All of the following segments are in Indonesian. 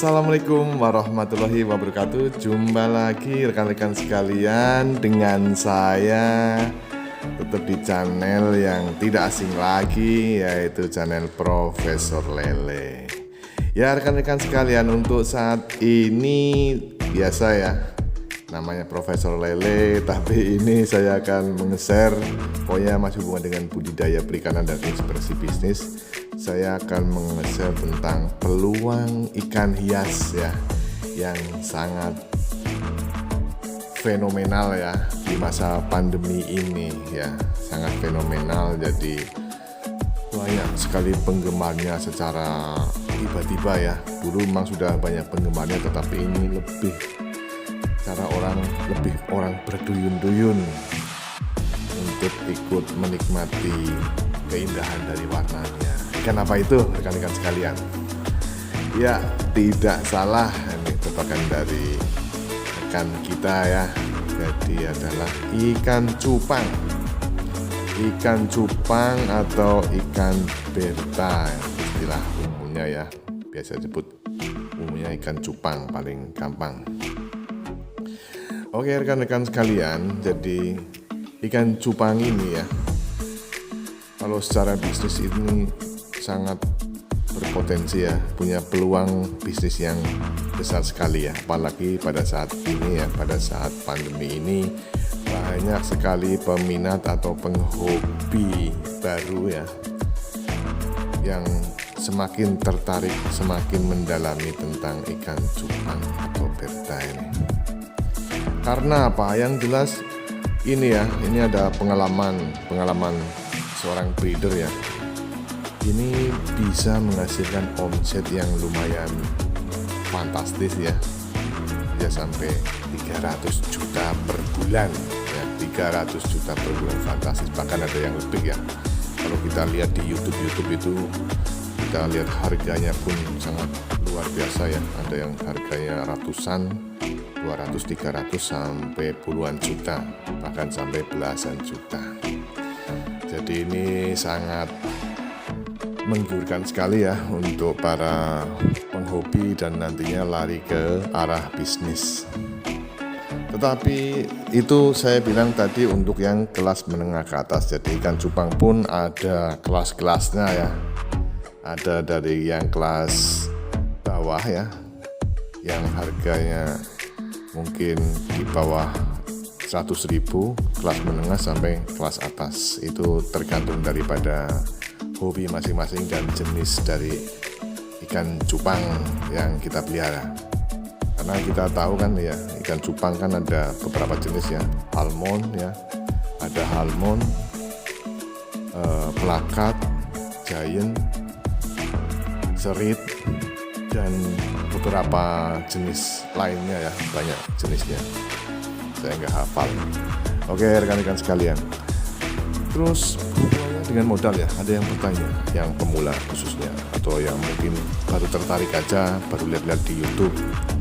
Assalamualaikum warahmatullahi wabarakatuh. Jumpa lagi rekan-rekan sekalian dengan saya tetap di channel yang tidak asing lagi, yaitu channel Profesor Lele. Ya rekan-rekan sekalian, untuk saat ini biasa ya, namanya Profesor Lele, tapi ini saya akan meng-share pokoknya masih hubungan dengan budidaya perikanan dan inspirasi bisnis. Saya akan meng-share tentang peluang ikan hias ya, yang sangat fenomenal ya di masa pandemi ini ya, sangat fenomenal. Jadi banyak sekali penggemarnya secara tiba-tiba ya. Dulu memang sudah banyak penggemarnya, tetapi ini lebih orang berduyun-duyun untuk ikut menikmati keindahan dari warnanya. Ikan apa itu rekan-rekan sekalian? Ya tidak salah, ini merupakan dari rekan kita ya. Jadi adalah ikan cupang. Ikan cupang atau ikan berta, istilah umumnya ya. Biasa disebut umumnya ikan cupang, paling gampang. Oke rekan-rekan sekalian, jadi ikan cupang ini ya, kalau secara bisnis ini sangat berpotensi ya, punya peluang bisnis yang besar sekali ya. Apalagi pada saat ini ya, pada saat pandemi ini banyak sekali peminat atau penghobi baru ya, yang semakin tertarik, semakin mendalami tentang ikan cupang atau berta ini. Karena apa? Yang jelas ini ya, ini ada pengalaman seorang breeder ya. Ini bisa menghasilkan omset yang lumayan fantastis ya. Bisa sampai 300 juta per bulan ya, 300 juta per bulan, fantastis. Bahkan ada yang lebih ya. Kalau kita lihat di YouTube itu, kita lihat harganya pun sangat luar biasa ya. Ada yang harganya ratusan, 200, 300 sampai puluhan juta, bahkan sampai belasan juta. Jadi ini sangat menggiurkan sekali ya untuk para penghobi dan nantinya lari ke arah bisnis. Tetapi itu saya bilang tadi untuk yang kelas menengah ke atas. Jadi ikan cupang pun ada kelas-kelasnya ya. Ada dari yang kelas bawah ya, yang harganya mungkin di bawah 100.000, kelas menengah sampai kelas atas. Itu tergantung daripada hobi masing-masing dan jenis dari ikan cupang yang kita pelihara. Karena kita tahu kan ya, ikan cupang kan ada beberapa jenis ya, halmon ya, ada halmon, plakat, giant, serit, dan beberapa jenis lainnya ya, banyak jenisnya, saya nggak hafal. Oke rekan-rekan sekalian, terus dengan modal ya, ada yang bertanya, yang pemula khususnya, atau yang mungkin baru tertarik aja, baru lihat-lihat di YouTube,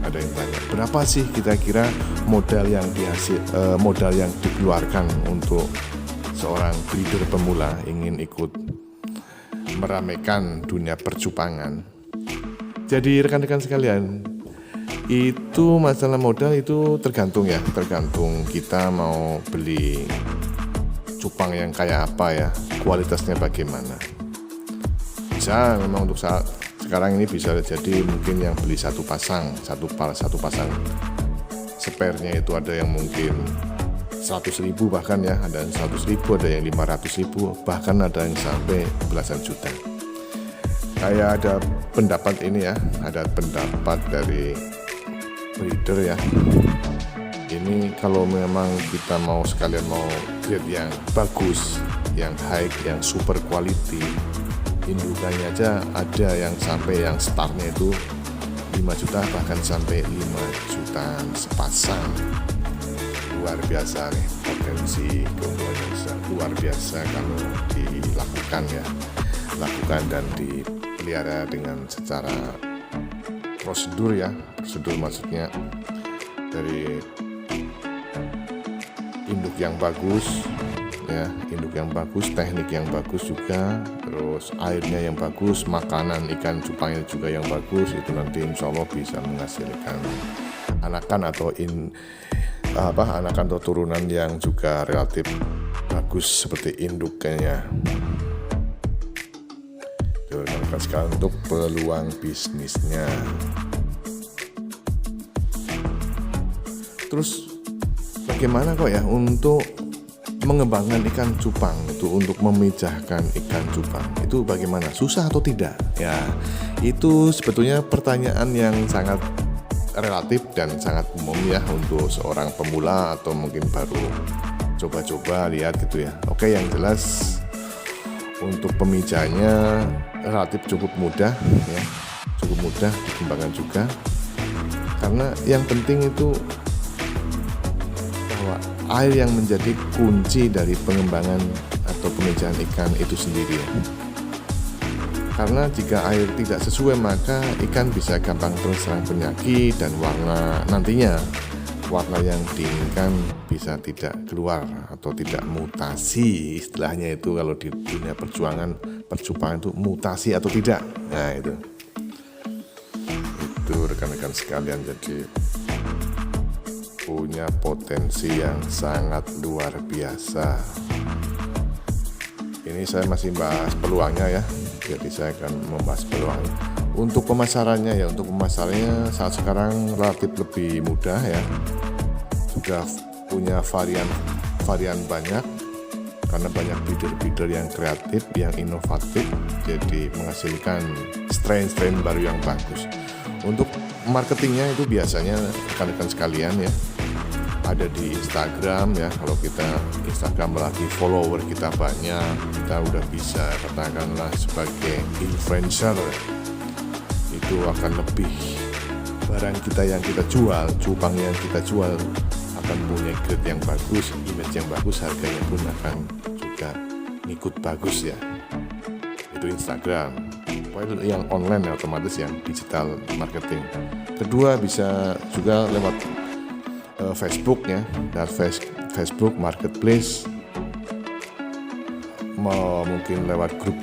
ada yang tanya berapa sih kira-kira modal yang dikeluarkan untuk seorang breeder pemula ingin ikut meramaikan dunia percupangan. Jadi rekan-rekan sekalian, itu masalah modal itu tergantung ya, tergantung kita mau beli cupang yang kayak apa ya, kualitasnya bagaimana. Bisa memang untuk saat sekarang ini bisa jadi mungkin yang beli satu pasang spare-nya itu ada yang mungkin 100.000 bahkan ya, ada yang 100.000, ada yang 500.000, bahkan ada yang sampai belasan juta. Kayak ada pendapat ini ya, ada pendapat dari breeder ya. Ini kalau memang kita mau sekalian mau grade yang bagus, yang high, yang super quality, indukannya aja ada yang sampai yang startnya itu 5 juta, bahkan sampai 5 jutaan sepasang. Luar biasa nih, potensi keunggulannya luar biasa kalau dilakukan ya, lakukan dan dipelihara dengan secara prosedur ya. Prosedur maksudnya dari induk yang bagus ya, induk yang bagus, teknik yang bagus juga, terus airnya yang bagus, makanan ikan cupangnya juga yang bagus, itu nanti insya Allah bisa menghasilkan anakan atau anakan atau turunan yang juga relatif bagus seperti induknya. Itu sekarang untuk peluang bisnisnya. Terus bagaimana kok ya untuk mengembangkan ikan cupang itu, untuk memijahkan ikan cupang itu bagaimana, susah atau tidak? Ya, itu sebetulnya pertanyaan yang sangat relatif dan sangat umum ya untuk seorang pemula atau mungkin baru coba-coba lihat gitu ya. Oke, yang jelas untuk pemijahnya relatif cukup mudah ya, cukup mudah dikembangkan juga, karena yang penting itu bahwa air yang menjadi kunci dari pengembangan atau pemijahan ikan itu sendiri ya. Karena jika air tidak sesuai maka ikan bisa gampang terserang penyakit dan nantinya warna yang diinginkan bisa tidak keluar atau tidak mutasi, istilahnya itu kalau di dunia percupangan itu mutasi atau tidak. Nah itu rekan-rekan sekalian, jadi punya potensi yang sangat luar biasa. Ini saya masih bahas peluangnya ya, jadi saya akan membahas peluang. Untuk pemasarannya ya, saat sekarang relatif lebih mudah ya, sudah punya varian banyak karena banyak breeder yang kreatif, yang inovatif, jadi menghasilkan strain baru yang bagus. Untuk marketingnya itu biasanya rekan-rekan sekalian ya, ada di Instagram ya. Kalau kita Instagram lagi follower kita banyak, kita udah bisa katakanlah sebagai influencer, itu akan lebih barang kita yang kita jual, cupang yang kita jual akan punya grade yang bagus, image yang bagus, harganya pun akan juga ngikut bagus ya. Itu Instagram. Pokoknya yang online ya, otomatis yang digital marketing. Kedua bisa juga lewat Facebook ya, dan Facebook Marketplace, mungkin lewat grup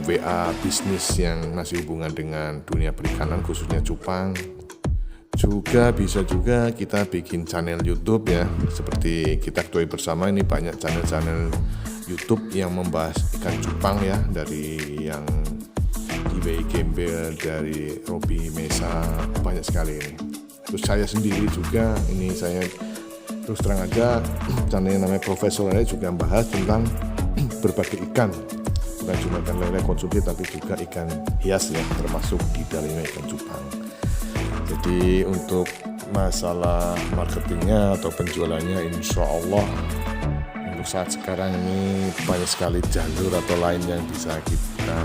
WA bisnis yang masih hubungan dengan dunia perikanan khususnya cupang. Juga bisa juga kita bikin channel YouTube ya, seperti kita ketahui bersama ini banyak channel YouTube yang membahas ikan cupang ya, dari yang Iway Gembel, dari Robi Mesa, banyak sekali ini. Terus saya sendiri juga, ini saya terus terang aja, channel yang namanya Profesor Lele juga membahas tentang berbagai ikan, bukan cuma ikan lele konsumsi tapi juga ikan hias ya, termasuk di dalamnya ikan cupang. Jadi untuk masalah marketingnya atau penjualannya, insya Allah untuk saat sekarang ini banyak sekali jalur atau lain yang bisa kita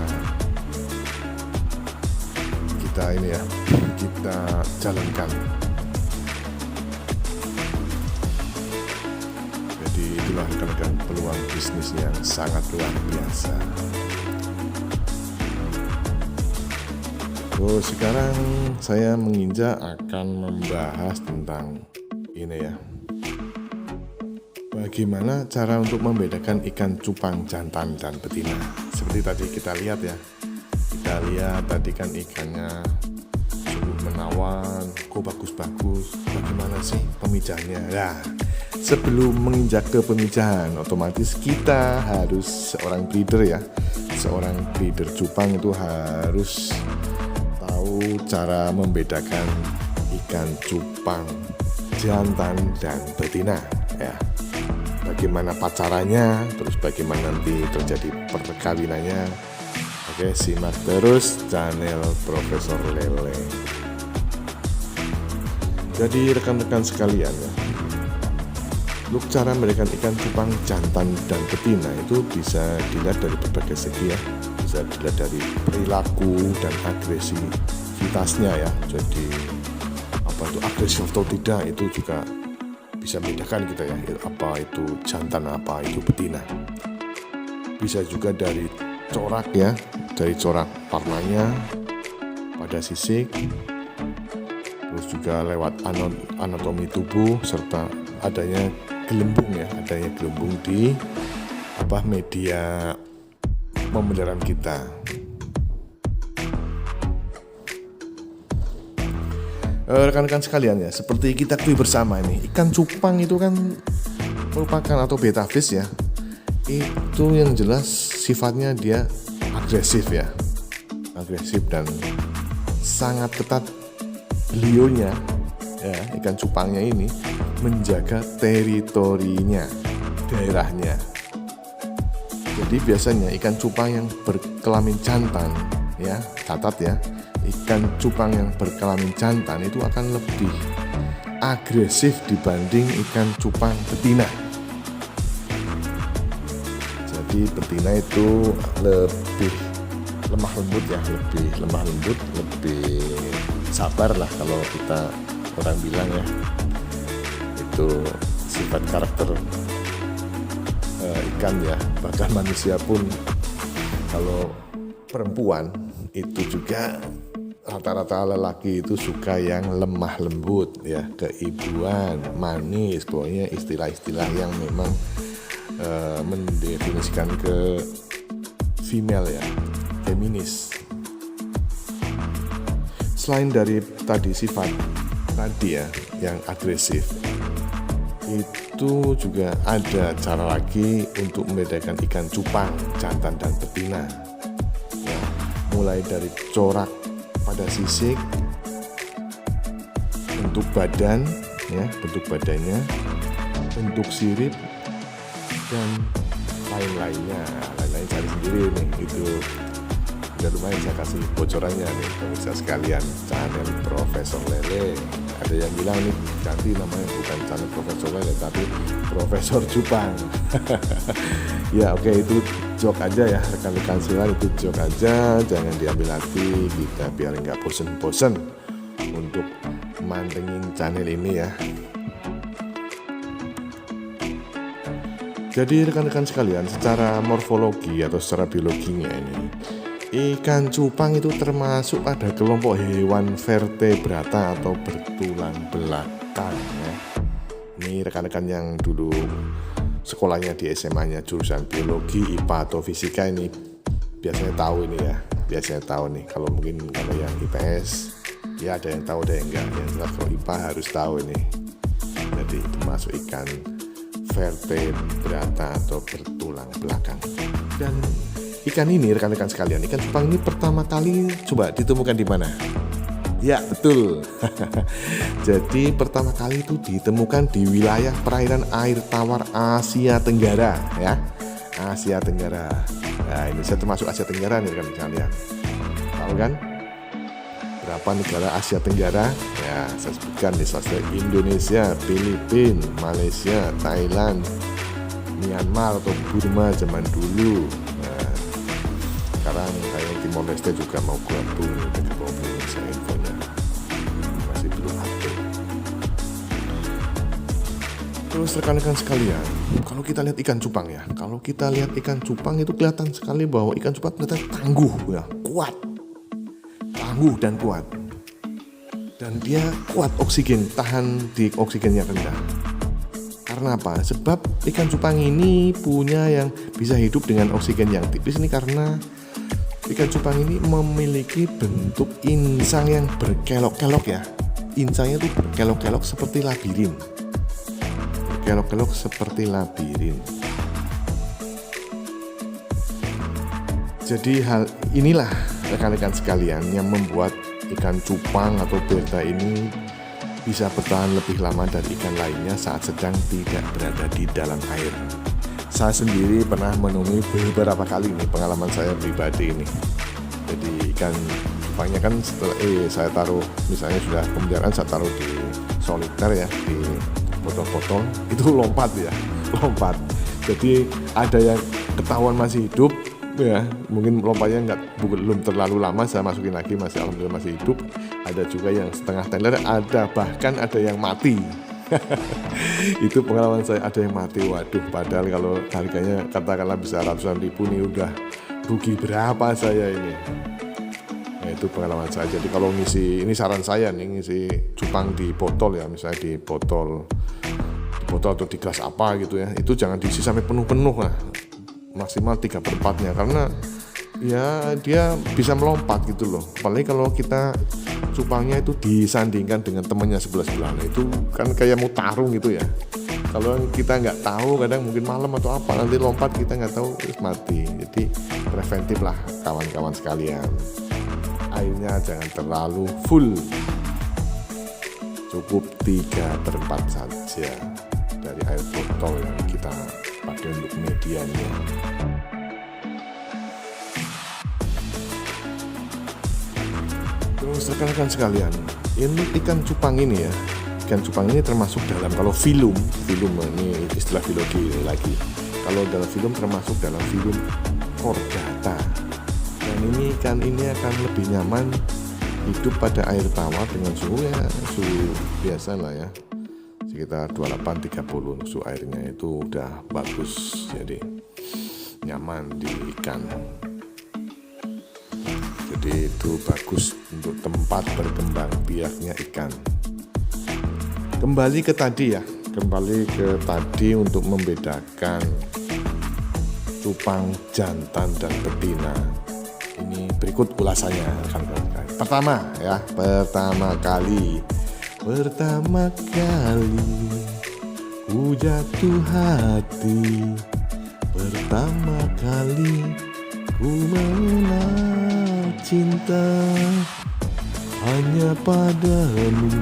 jalankan. Jadi itulah rekan-rekan peluang bisnis yang sangat luar biasa. Terus sekarang saya menginjak akan membahas tentang ini ya, bagaimana cara untuk membedakan ikan cupang jantan dan betina. Seperti tadi kita lihat ya, tadi kan ikannya sungguh menawan, kok bagus-bagus, bagaimana sih pemijahnya. Nah, sebelum menginjak ke pemijahan, otomatis kita harus seorang breeder cupang itu harus tahu cara membedakan ikan cupang jantan dan betina ya. Bagaimana pacarannya, terus bagaimana nanti terjadi perkawinannya. Oke, simak terus channel Profesor Lele. Jadi rekan-rekan sekalian ya, untuk cara membedakan ikan cupang jantan dan betina itu bisa dilihat dari berbagai segi ya. Bisa dilihat dari perilaku dan agresivitasnya ya. Jadi apa itu agresif atau tidak, itu juga bisa membedakan kita ya, apa itu jantan, apa itu betina. Bisa juga dari corak ya, dari corak warnanya pada sisik, terus juga lewat anatomi tubuh serta adanya gelembung di media pemeliharaan kita. Rekan-rekan sekalian ya, seperti kita ketahui bersama ini, ikan cupang itu kan merupakan atau betta fish ya. Itu yang jelas sifatnya dia agresif ya. Agresif dan sangat ketat beliaunya ya, ikan cupangnya ini menjaga teritorinya, daerahnya. Jadi biasanya ikan cupang yang berkelamin jantan ya, catat ya, ikan cupang yang berkelamin jantan itu akan lebih agresif dibanding ikan cupang betina. Jadi betina itu lebih lemah lembut ya, lebih lemah lembut, lebih sabar lah kalau kita orang bilang ya. Itu sifat karakter ikan ya. Bahkan manusia pun kalau perempuan itu juga rata-rata lelaki itu suka yang lemah lembut ya, keibuan, manis, pokoknya istilah-istilah yang memang mendefinisikan ke female ya, feminis. Selain dari tadi sifat tadi ya yang agresif, itu juga ada cara lagi untuk membedakan ikan cupang jantan dan betina ya, mulai dari corak pada sisik, bentuk badan ya, bentuk badannya, bentuk sirip dan lain-lainnya cari sendiri nih. Itu udah lumayan saya kasih bocorannya nih pemirsa sekalian, channel Profesor Lele. Ada yang bilang nih ganti namanya, bukan channel Profesor Lele tapi Profesor Cupang. Ya oke, itu joke aja ya rekan-rekan sekalian, itu joke aja, jangan diambil hati, kita biar nggak bosen-bosen untuk mantengin channel ini ya. Jadi rekan-rekan sekalian, secara morfologi atau secara biologinya ini, ikan cupang itu termasuk pada kelompok hewan vertebrata atau bertulang belakang ya. Ini rekan-rekan yang dulu sekolahnya di SMA-nya jurusan biologi, IPA atau fisika ini biasanya tahu ini ya. Biasanya tahu nih, kalau mungkin kalau yang IPS ya ada yang tahu, ada yang enggak. Yang jelas kalau IPA harus tahu ini. Jadi itu masuk ikan vertebrata atau bertulang belakang. Dan ikan ini rekan-rekan sekalian, ikan cupang ini pertama kali coba ditemukan di mana? Ya betul. Jadi pertama kali itu ditemukan di wilayah perairan air tawar Asia Tenggara ya. Asia Tenggara. Nah, Indonesia termasuk Asia Tenggara nih rekan-rekan sekalian. Tahu kan? Berapa negara Asia Tenggara? Ya, saya sebutkan nih, Indonesia, Filipina, Malaysia, Thailand, Myanmar atau Burma zaman dulu. Nah, sekarang kayak Timor Leste juga mau gabung dengan Indonesia, infonya masih belum aktif. Terus rekan-rekan sekalian, kalau kita lihat ikan cupang ya, kalau kita lihat ikan cupang itu kelihatan sekali bahwa ikan cupang kelihatan tangguh ya, kuat. Tangguh dan kuat, dan dia kuat oksigen, tahan di oksigen yang rendah. Karena apa? Sebab ikan cupang ini punya yang bisa hidup dengan oksigen yang tipis ini karena ikan cupang ini memiliki bentuk insang yang berkelok-kelok ya. Insangnya itu berkelok-kelok seperti labirin. Berkelok-kelok seperti labirin. Jadi hal inilah rekan-rekan sekalian yang membuat ikan cupang atau betta ini bisa bertahan lebih lama dari ikan lainnya saat sedang tidak berada di dalam air. Saya sendiri pernah menemui beberapa kali nih, pengalaman saya pribadi ini. Jadi ikan cupangnya kan setelah saya taruh, misalnya sudah pemeliharaan, saya taruh di soliter ya, di botol-botol, itu lompat ya, lompat. Jadi ada yang ketahuan masih hidup ya, mungkin lompatnya belum terlalu lama, saya masukin lagi, masih alhamdulillah masih hidup. Ada juga yang setengah teler, bahkan ada yang mati. Itu pengalaman saya, ada yang mati. Waduh, padahal kalau harganya katakanlah bisa ratusan ribu nih, udah rugi berapa saya ini. Nah, itu pengalaman saya. Jadi kalau ngisi, ini saran saya nih, ngisi cupang di botol ya, misalnya di botol atau di gelas apa gitu ya, itu jangan diisi sampai penuh-penuh lah, maksimal 3/4-nya, karena ya dia bisa melompat gitu loh. Apalagi kalau kita cupangnya itu disandingkan dengan temannya sebelah-sebelah, itu kan kayak mau tarung gitu ya. Kalau kita nggak tahu, kadang mungkin malam atau apa, nanti lompat kita nggak tahu, terus mati. Jadi preventif lah kawan-kawan sekalian, airnya jangan terlalu full, cukup 3/4 saja dari air botol yang kita pakai untuk medianya. Terus rekan-rekan sekalian, ini ikan cupang ini ya, ikan cupang ini termasuk dalam, kalau film ini istilah biologi lagi, kalau dalam film termasuk dalam film chordata. Dan ini ikan ini akan lebih nyaman hidup pada air tawar dengan suhu biasa lah ya, sekitar 28-30. Suhu airnya itu udah bagus, jadi nyaman di ikan. Jadi itu bagus untuk tempat berkembang biaknya ikan. Kembali ke tadi untuk membedakan cupang jantan dan betina. Ini berikut ulasannya. Pertama kali ku jatuh hati, pertama kali ku mengenal cinta hanya padamu.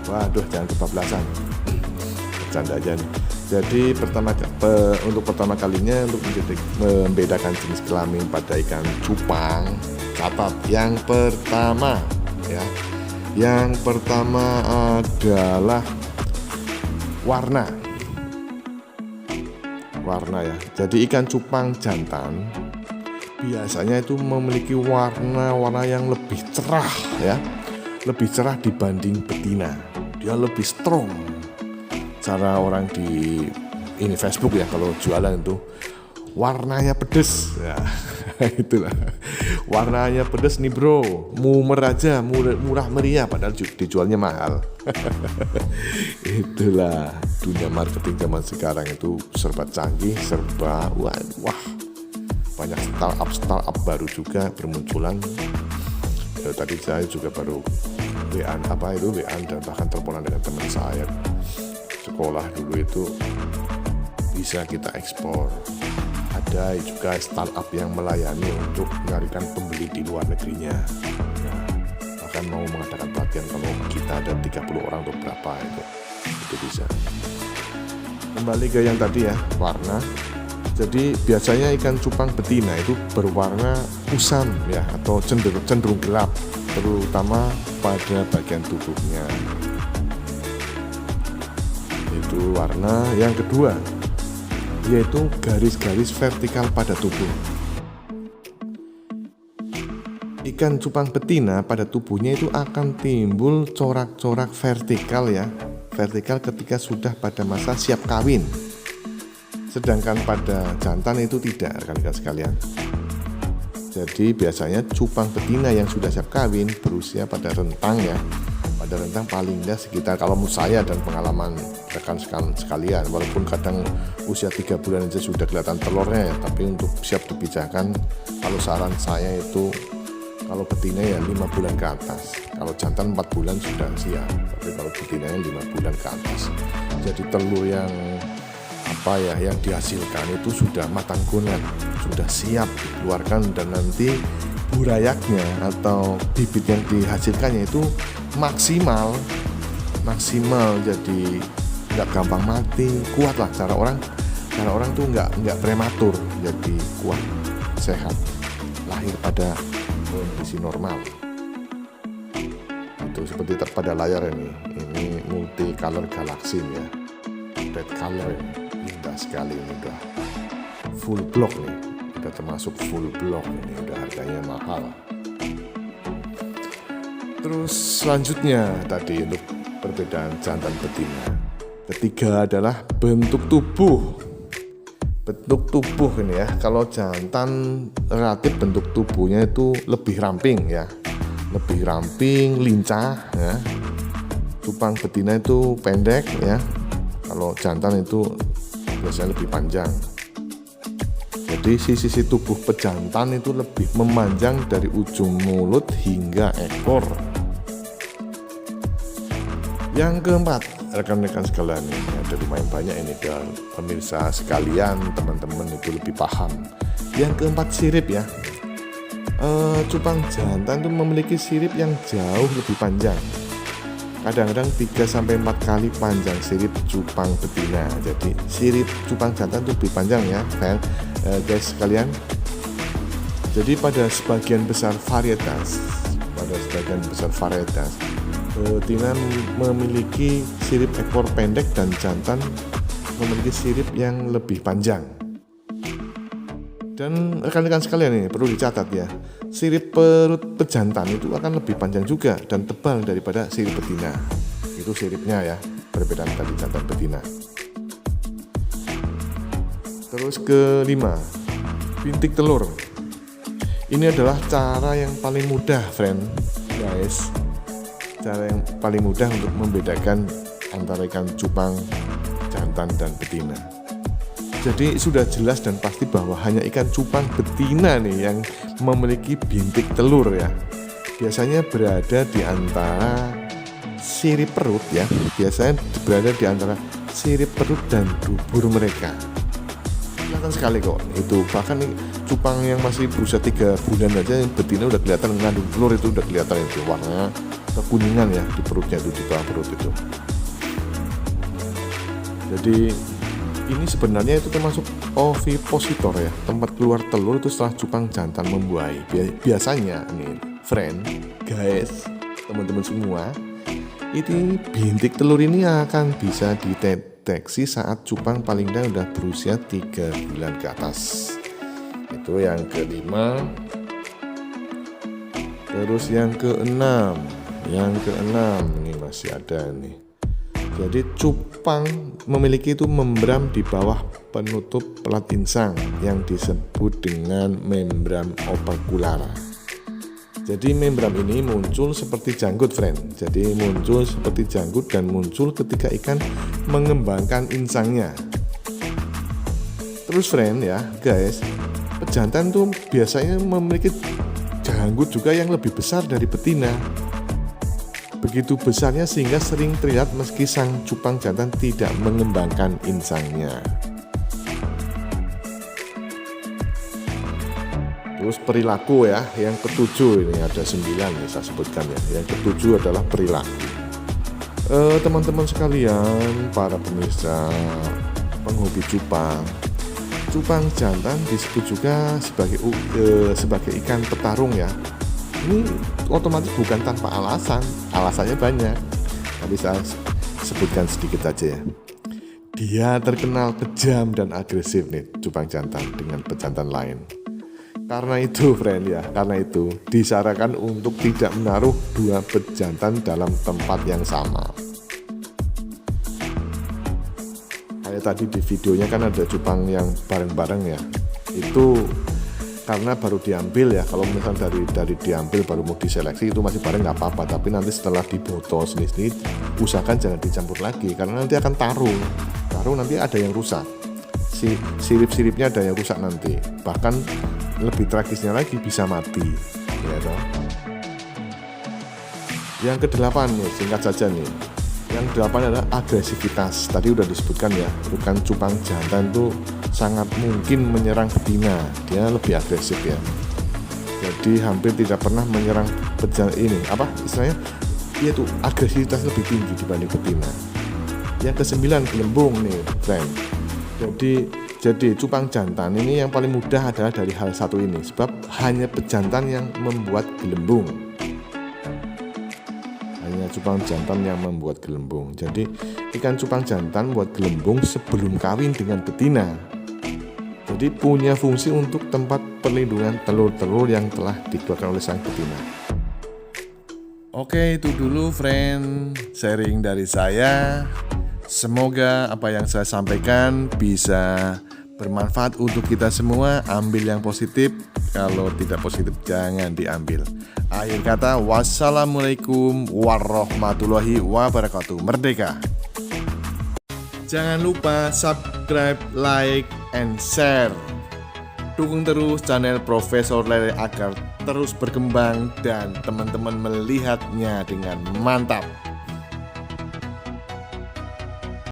Waduh, jangan kebablasan, bercanda aja nih. Jadi untuk pertama kalinya untuk membedakan jenis kelamin pada ikan cupang, catat yang pertama adalah warna ya. Jadi ikan cupang jantan biasanya itu memiliki warna yang lebih cerah ya, lebih cerah dibanding betina. Dia lebih strong. Cara orang di Facebook ya, kalau jualan itu warnanya pedes ya. Itulah warnanya pedes nih bro, murah meriah, padahal dijualnya mahal. Itulah dunia marketing zaman sekarang, itu serba canggih, serba wah, banyak startup baru juga bermunculan. Tadi saya juga baru WA dan bahkan teleponan dengan teman saya sekolah dulu, itu bisa kita ekspor. Ada juga startup yang melayani untuk mencarikan pembeli di luar negerinya. Bahkan mau mengadakan pelatihan kalau kita ada 30 orang atau berapa, itu bisa. Kembali ke yang tadi ya, warna. Jadi biasanya ikan cupang betina itu berwarna kusam ya, atau cenderung gelap, terutama pada bagian tubuhnya. Itu warna yang kedua, yaitu garis-garis vertikal pada tubuh. Ikan cupang betina pada tubuhnya itu akan timbul corak-corak vertikal ya, vertikal ketika sudah pada masa siap kawin. Sedangkan pada jantan itu tidak, rekan-rekan sekalian. Jadi biasanya cupang betina yang sudah siap kawin berusia pada rentang ya, pada rentang paling tidak sekitar, kalau menurut saya dan pengalaman rekan sekalian, walaupun kadang usia 3 bulan aja sudah kelihatan telurnya ya, tapi untuk siap dipijakan, kalau saran saya itu kalau betina ya 5 bulan ke atas, kalau jantan 4 bulan sudah siap, tapi kalau betinanya 5 bulan ke atas. Jadi telur yang yang dihasilkan itu sudah matang gonan, sudah siap dikeluarkan, dan nanti burayaknya atau bibit yang dihasilkannya itu maksimal, jadi nggak gampang mati, kuat lah. Cara orang tuh nggak prematur, jadi kuat, sehat, lahir pada kondisi normal. Itu seperti pada layar ini multicolor galaxy ya, red color ini. Indah sekali, ini udah full block nih, udah termasuk full block ini, udah harganya mahal. Terus selanjutnya tadi untuk perbedaan jantan betina. Ketiga adalah bentuk tubuh. Bentuk tubuh ini ya, kalau jantan relatif bentuk tubuhnya itu lebih ramping ya, lebih ramping, lincah ya. Cupang betina itu pendek ya, kalau jantan itu biasanya lebih panjang. Jadi sisi tubuh pejantan itu lebih memanjang dari ujung mulut hingga ekor. Yang keempat, rekan-rekan sekalian, ini ada lumayan banyak ini dan pemirsa sekalian, teman-teman itu lebih paham. Yang keempat, sirip ya. Cupang jantan itu memiliki sirip yang jauh lebih panjang. Kadang-kadang 3-4 kali panjang sirip cupang betina. Jadi sirip cupang jantan itu lebih panjang ya, guys sekalian. Jadi pada sebagian besar varietas betina memiliki sirip ekor pendek dan jantan memiliki sirip yang lebih panjang. Dan rekan-rekan sekalian ini perlu dicatat ya, sirip perut pejantan itu akan lebih panjang juga dan tebal daripada sirip betina. Itu siripnya ya, perbedaan tadi jantan betina. Terus kelima, bintik telur. Ini adalah cara yang paling mudah, guys. Cara yang paling mudah untuk membedakan antara ikan cupang jantan dan betina. Jadi sudah jelas dan pasti bahwa hanya ikan cupang betina nih yang memiliki bintik telur ya. Biasanya berada di antara sirip perut ya. Biasanya berada di antara sirip perut dan dubur mereka. Kelihatan sekali kok itu. Bahkan nih, cupang yang masih berusia 3 bulan aja yang betina udah kelihatan mengandung telur, itu udah kelihatan itu warnanya kekuningan ya di perutnya itu, di bawah perut itu. Jadi ini sebenarnya itu termasuk ovipositor ya, tempat keluar telur itu setelah cupang jantan membuahi. Biasanya nih guys, teman-teman semua, ini bintik telur ini akan bisa dideteksi saat cupang paling tidak udah berusia 3 bulan ke atas. Itu yang kelima. Terus yang keenam ini masih ada nih. Jadi cupang memiliki itu membran di bawah penutup pelat insang yang disebut dengan membran operkular. Jadi membran ini muncul seperti janggut, Jadi muncul seperti janggut dan muncul ketika ikan mengembangkan insangnya. Terus ya guys, pejantan tuh biasanya memiliki janggut juga yang lebih besar dari betina. Begitu besarnya sehingga sering terlihat meski sang cupang jantan tidak mengembangkan insangnya. Terus perilaku ya, yang ketujuh ini ada 9 nih saya sebutkan ya. Yang ketujuh adalah perilaku. Teman-teman sekalian, para pemirsa penghobi cupang jantan disebut juga sebagai ikan petarung ya. Ini otomatis bukan tanpa alasan, alasannya banyak. Tapi saya sebutkan sedikit aja ya. Dia terkenal kejam dan agresif nih cupang jantan dengan pejantan lain. Karena itu karena itu disarankan untuk tidak menaruh 2 pejantan dalam tempat yang sama. Kayak tadi di videonya kan ada cupang yang bareng-bareng ya. Itu karena baru diambil ya. Kalau misalnya dari diambil baru mau diseleksi itu masih bareng nggak apa-apa. Tapi nanti setelah dibotol sendiri usahakan jangan dicampur lagi karena nanti akan tarung nanti ada yang rusak. Sirip-siripnya ada yang rusak nanti. Bahkan lebih tragisnya lagi bisa mati ya toh. Yang ke-8 nih, singkat saja nih. Yang ke-8 adalah agresivitas. Tadi udah disebutkan ya, bukan cupang jantan tuh sangat mungkin menyerang betina. Dia lebih agresif ya. Jadi hampir tidak pernah menyerang istilahnya dia tuh agresivitas lebih tinggi dibanding betina. Yang ke-9 gelembung nih, Jadi cupang jantan ini yang paling mudah adalah dari hal satu ini, sebab hanya pejantan yang membuat gelembung. Hanya cupang jantan yang membuat gelembung. Jadi ikan cupang jantan buat gelembung sebelum kawin dengan betina. Jadi punya fungsi untuk tempat perlindungan telur-telur yang telah dikeluarkan oleh sang betina. Oke, itu dulu sharing dari saya. Semoga apa yang saya sampaikan bisa bermanfaat untuk kita semua. Ambil yang positif, kalau tidak positif jangan diambil. Akhir kata, wassalamualaikum warahmatullahi wabarakatuh. Merdeka! Jangan lupa subscribe, like, and share. Dukung terus channel Profesor Lele agar terus berkembang dan teman-teman melihatnya dengan mantap.